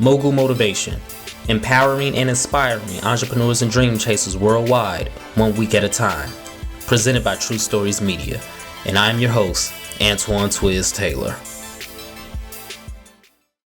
Mogul Motivation, empowering and inspiring entrepreneurs and dream chasers worldwide, 1 week at a time. Presented by True Stories Media. And I'm your host, Antoine Twiz Taylor.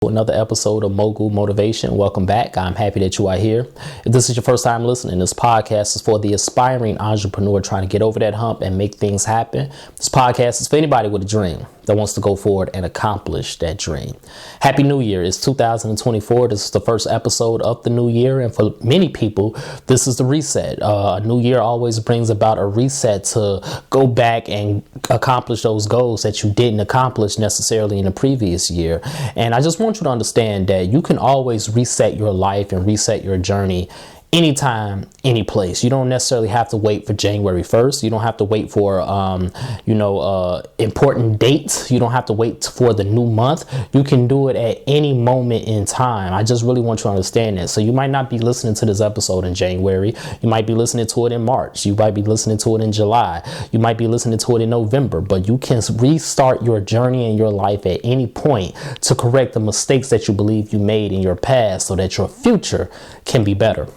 Another episode of Mogul Motivation. Welcome back. I'm happy that you are here. If this is your first time listening, this podcast is for the aspiring entrepreneur trying to get over that hump and make things happen. This podcast is for anybody with a dream that wants to go forward and accomplish that dream. Happy New Year. It's 2024. This is the first episode of the new year. And for many people, this is the reset. A new year always brings about a reset to go back and accomplish those goals that you didn't accomplish necessarily in the previous year. And I just want you to understand that you can always reset your life and reset your journey anytime, any place. You don't necessarily have to wait for January 1st. You don't have to wait for, important dates. You don't have to wait for the new month. You can do it at any moment in time. I just really want you to understand that. So you might not be listening to this episode in January. You might be listening to it in March. You might be listening to it in July. You might be listening to it in November, but you can restart your journey in your life at any point to correct the mistakes that you believe you made in your past so that your future can be better.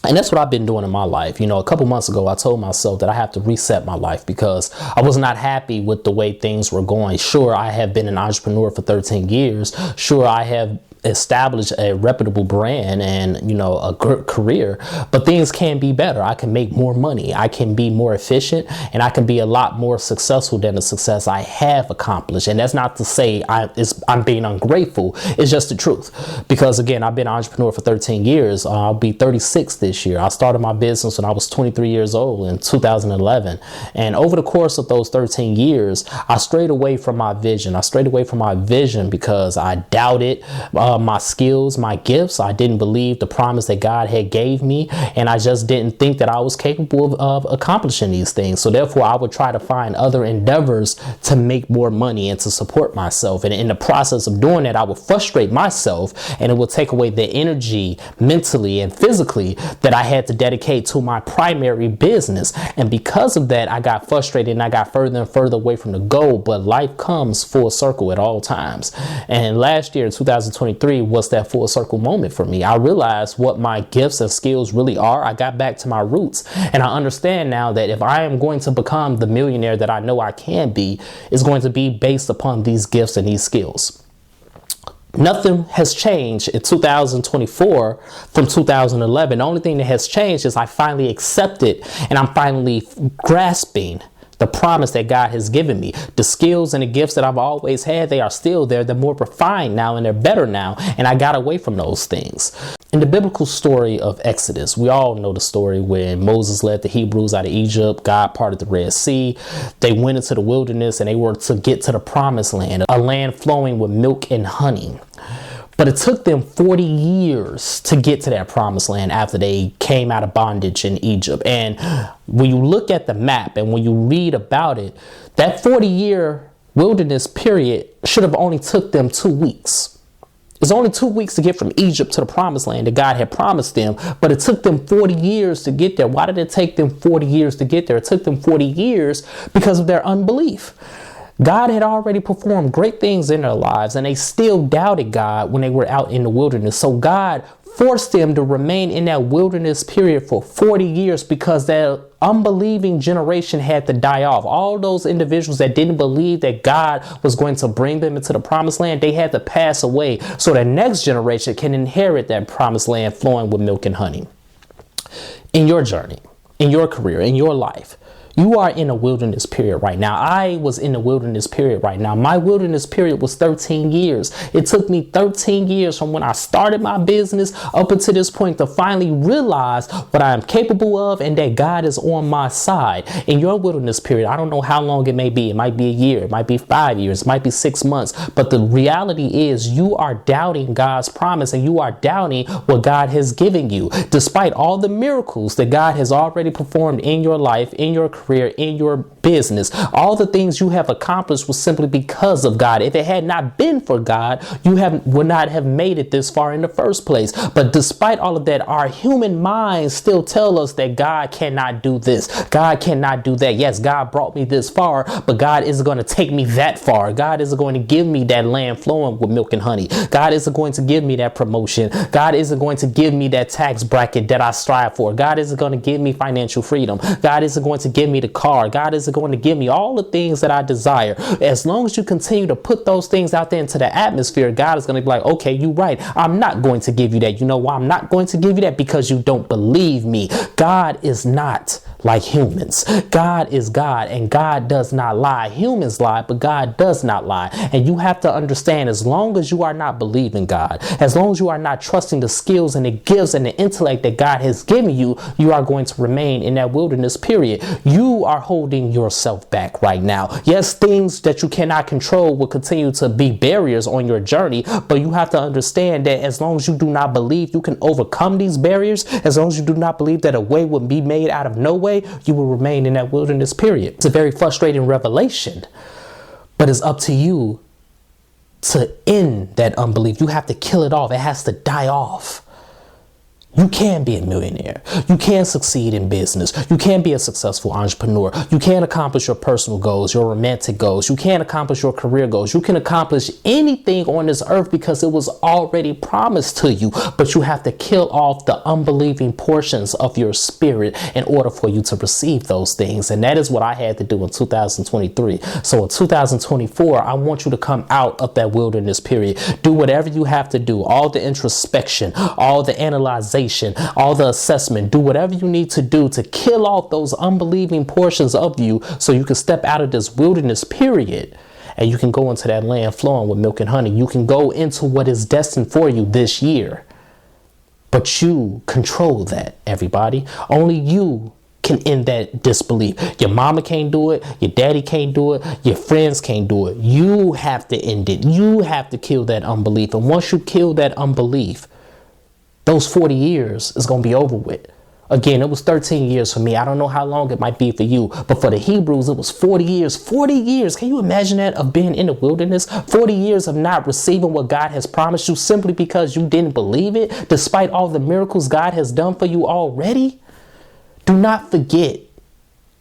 And that's what I've been doing in my life. A couple months ago, I told myself that I have to reset my life because I was not happy with the way things were going. Sure, I have been an entrepreneur for 13 years. Sure, I have established a reputable brand and, a good career, but things can be better. I can make more money. I can be more efficient and I can be a lot more successful than the success I have accomplished. And that's not to say I'm being ungrateful. It's just the truth. Because again, I've been an entrepreneur for 13 years. I'll be 36 this year. I started my business when I was 23 years old in 2011. And over the course of those 13 years, I strayed away from my vision. Because I doubted my skills, my gifts. I didn't believe the promise that God had gave me. And I just didn't think that I was capable of accomplishing these things. So therefore, I would try to find other endeavors to make more money and to support myself. And in the process of doing that, I would frustrate myself and it would take away the energy mentally and physically that I had to dedicate to my primary business. And because of that, I got frustrated and I got further and further away from the goal. But life comes full circle at all times. And last year, 2023, was that full circle moment for me. I realized what my gifts and skills really are. I got back to my roots and I understand now that if I am going to become the millionaire that I know I can be, it's going to be based upon these gifts and these skills. Nothing has changed in 2024 from 2011. The only thing that has changed is I finally accepted and I'm finally grasping the promise that God has given me. The skills and the gifts that I've always had, they are still there. They're more refined now and they're better now. And I got away from those things. In the biblical story of Exodus, we all know the story when Moses led the Hebrews out of Egypt. God parted the Red Sea. They went into the wilderness and they were to get to the promised land, a land flowing with milk and honey. But it took them 40 years to get to that promised land after they came out of bondage in Egypt. And when you look at the map and when you read about it, that 40-year wilderness period should have only took them 2 weeks. It's only 2 weeks to get from Egypt to the promised land that God had promised them, but it took them 40 years to get there. Why did it take them 40 years to get there? It took them 40 years because of their unbelief. God had already performed great things in their lives and they still doubted God when they were out in the wilderness. So God forced them to remain in that wilderness period for 40 years because that unbelieving generation had to die off. All those individuals that didn't believe that God was going to bring them into the promised land, they had to pass away so the next generation can inherit that promised land flowing with milk and honey. In your journey, in your career, in your life, you are in a wilderness period right now. I was in a wilderness period right now. My wilderness period was 13 years. It took me 13 years from when I started my business up until this point to finally realize what I am capable of and that God is on my side. In your wilderness period, I don't know how long it may be. It might be a year. It might be 5 years. It might be 6 months. But the reality is you are doubting God's promise and you are doubting what God has given you. Despite all the miracles that God has already performed in your life, in your career, career, in your business. All the things you have accomplished was simply because of God. If it had not been for God, you would not have made it this far in the first place. But despite all of that, our human minds still tell us that God cannot do this. God cannot do that. Yes, God brought me this far, but God isn't going to take me that far. God isn't going to give me that land flowing with milk and honey. God isn't going to give me that promotion. God isn't going to give me that tax bracket that I strive for. God isn't going to give me financial freedom. God isn't going to give me the car. God isn't going to give me all the things that I desire. As long as you continue to put those things out there into the atmosphere, God is going to be like, okay, you're right. I'm not going to give you that. You know why I'm not going to give you that? Because you don't believe me. God is not like humans. God is God, and God does not lie. Humans lie, but God does not lie. And you have to understand, as long as you are not believing God, as long as you are not trusting the skills and the gifts and the intellect that God has given you, you are going to remain in that wilderness period. You are holding yourself back right now. Yes, things that you cannot control will continue to be barriers on your journey, but you have to understand that as long as you do not believe you can overcome these barriers, as long as you do not believe that a way will be made out of no way, you will remain in that wilderness period. It's a very frustrating revelation, but it's up to you to end that unbelief. You have to kill it off. It has to die off. You can be a millionaire. You can succeed in business. You can be a successful entrepreneur. You can accomplish your personal goals, your romantic goals. You can accomplish your career goals. You can accomplish anything on this earth because it was already promised to you. But you have to kill off the unbelieving portions of your spirit in order for you to receive those things. And that is what I had to do in 2023. So in 2024, I want you to come out of that wilderness period. Do whatever you have to do. All the introspection, all the analyzation, all the assessment. Do whatever you need to do to kill off those unbelieving portions of you so you can step out of this wilderness period and you can go into that land flowing with milk and honey. You can go into what is destined for you this year. But you control that, everybody. Only you can end that disbelief. Your mama can't do it. Your daddy can't do it. Your friends can't do it. You have to end it. You have to kill that unbelief. And once you kill that unbelief, those 40 years is going to be over with. Again, it was 13 years for me. I don't know how long it might be for you, but for the Hebrews, it was 40 years. 40 years. Can you imagine that, of being in the wilderness? 40 years of not receiving what God has promised you simply because you didn't believe it, despite all the miracles God has done for you already? Do not forget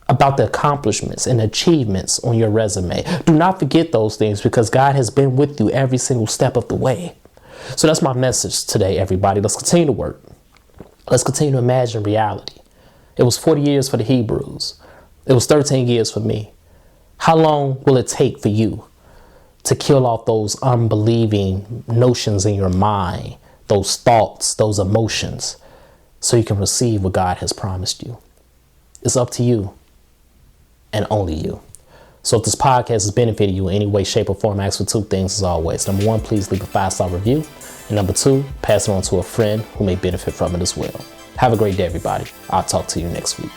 about the accomplishments and achievements on your resume. Do not forget those things, because God has been with you every single step of the way. So that's my message today, everybody. Let's continue to work. Let's continue to imagine reality. It was 40 years for the Hebrews. It was 13 years for me. How long will it take for you to kill off those unbelieving notions in your mind, those thoughts, those emotions, so you can receive what God has promised you? It's up to you and only you. So if this podcast has benefited you in any way, shape, or form, I ask for two things as always. Number one, please leave a 5-star review. And number two, pass it on to a friend who may benefit from it as well. Have a great day, everybody. I'll talk to you next week.